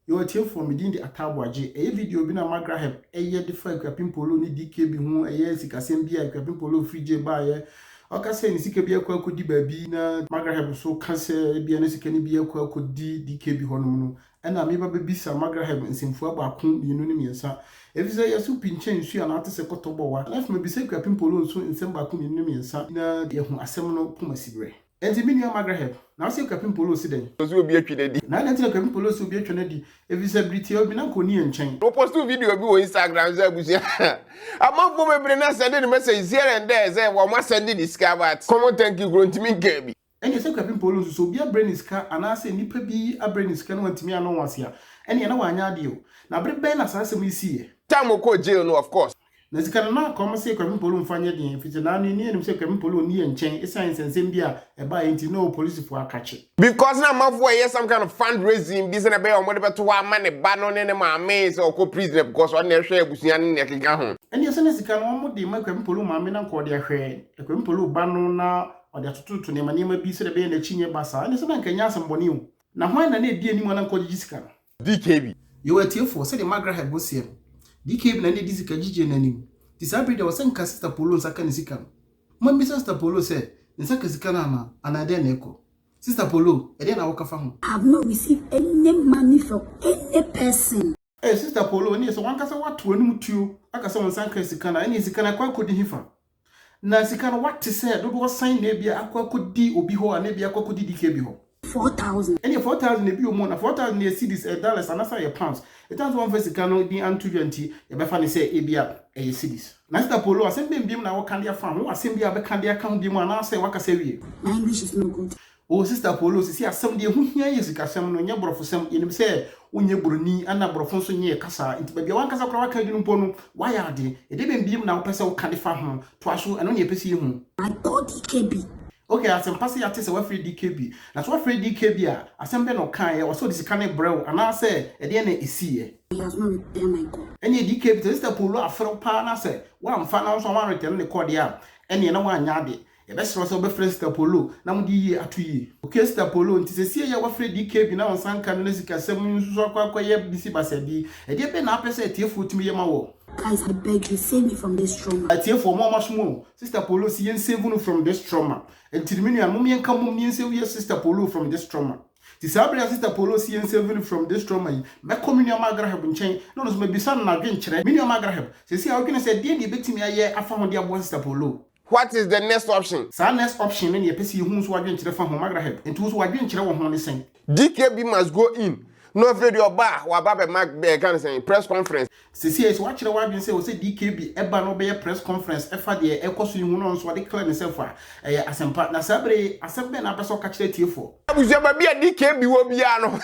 You are for me the Atabuaje. A video been a Magraheb, a year different Capin Polo, ni DK be who a year Sikasembia, Capin Polo, Fiji buyer. Oka say ni sike bia kwa kodi baabi na Magraheb so kase bia na sike ni bia kwa kodi DK bi honom no na me ba bebisa Magraheb nsimfo abaako yinu ni miensa efise yesu pinche nsu ana ate se kotobo wa life me bisa Capin Polo nso nsem baako yinu ni miensa na ye hu asem no pomasibre enti me nua Magraheb na se Capin Polo si den so obi atwe di na enti Capin Polo so obi atwe na di efise briti obi na ko ni enchen no post video bi wo Instagram za busia amafo mebre na send the message here and there say we must send the scabat come thank you grontimi gabi eni se Capin Polo so obi abreniska ana se nipa bi abreniska no wantimi ano wase eni na wanya ade o na bre ben na sasem isiye time ko jail no of course na zikana na kom se Capin Polo mfanye den fiti na ni enim se Capin Polo ni enchen science nsem bia e ba enti no police fo akache because na amafo here some kind of fundraising business na be o mo de beto wa ma ne ba no ne ma me se o ko prisoner because one na hwe abusuan ne keka ho eni se na zikana mo de ma Capin Polo ma me na ko de hwe Capin Polo ba no na o de atototo ne ma bi se de be na chinye basa eni se na nkanya asemboni o na hwan na edi anim na ko jisika DKB you are for say the Magraheb go see DKB na ne disika jije nanim disabri de wasan ka Sister Polo saka ne sika mo mi Sister Polo say nsaka sika na anade na eko Sister Polo e de na wokafa ho I have not received any money from any person. Sister Polo ni so wanka say wato anum tuo aka say wonsan ka sika na eni sika na kwa kodi hifa na sika na what say do do sign na bia akwa kodi obi ho na bia akwa kodi DKB ho 4,000. Any 4,000 na bi o mo na 4,000 na cedis dollars and say pounds it turns one face sika no di antu 20 e be fa ni say e bia e cedis na Sister Polo asem bem na wo kan dia fa ho asem bia be kan dia kan bi mu na say waka say wie My English is no good. Oh Sister Polo si asem de hu hia yesika asem no nya borofo sem enim say wonye buroni ana borofo so nye kasa nti bia wan kasa kra waka dinu mpo no waya ade e de bem na wo pese wo kan fa ho to aso eno ne pese hu I thought DKB. okay asem pase ya tese wa free DKB na so wa free DKB a asem be no kan ye wo so disika ne brew ana say e de na esiye He has not returned my call. any DKB Sister Polo afro pa na say wa mfa na so wa return ne call dia ene na wa anya ade e be sero so be free Sister Polo na mo di yi atuyi okay Sister Polo nti se sie ya wa free DKB na won san kan na sika sem nsusu akwa ye bisi basabi e de be na apese etiefo tumi ye ma wo Guys, I beg you, save me from this trauma. atiefo mo masmo Sister Polo si yen save no from this trauma entirimi nu mum yen kan mum yen save Sister Polo from this trauma ti sabria Sister Polo si yen save from this trauma yi me community Magraheb nchen no no so me bisa na dwen kire me Magraheb se si awkene se de betimi aye afa ho de abo Sister Polo. What is the next option? Sa next option ne pesi hu so wadwen kire fa ho Magraheb enti so wadwen kire wo ho ne sen DKB must go in. No video ba wa ba be mag be kan say press conference. Sisi is wa kire wadwen say o say DKB eba no be press conference e fa de e koso hu no so de clear ne self a asempa na sabre asembe na peso ka kire tiefo Abuja ba bia DKB wo bia no.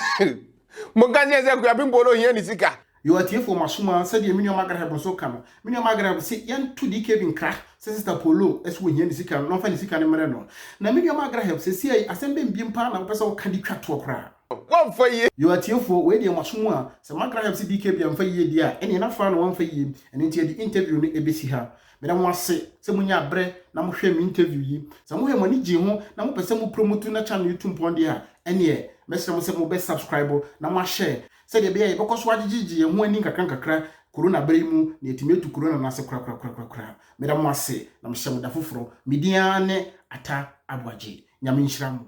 Mo kan say Capin Polo hia ni sika. You are tiefo masuma said the minimum Magraheb so kama minimum Magraheb say yan to DKB nkra Sister Polo esu hia ni sika no fa ni sika ne mere no na minimum Magraheb say si asembe mbiem pa na peso ka di twato kra One for ye. you are tiefo we de masomu a se Magraheb si DKB am fa ye dia ene na fa no wan fa ye ene ntia di interview no ebesi ha me da mo ase se munya bre na mo hwe me interview yi se mo hwe mo ni gi ho na mo pese mo promote na channel YouTube ponde ha ene e mesere mo se mo be subscribe na mo share se de be ye bekoso agigigi ye ho ani kakra corona bre mu na etimetu corona na se kra me da mo ase na mo hye mo da foforo me dia ne ata abwaje nyame nhira mu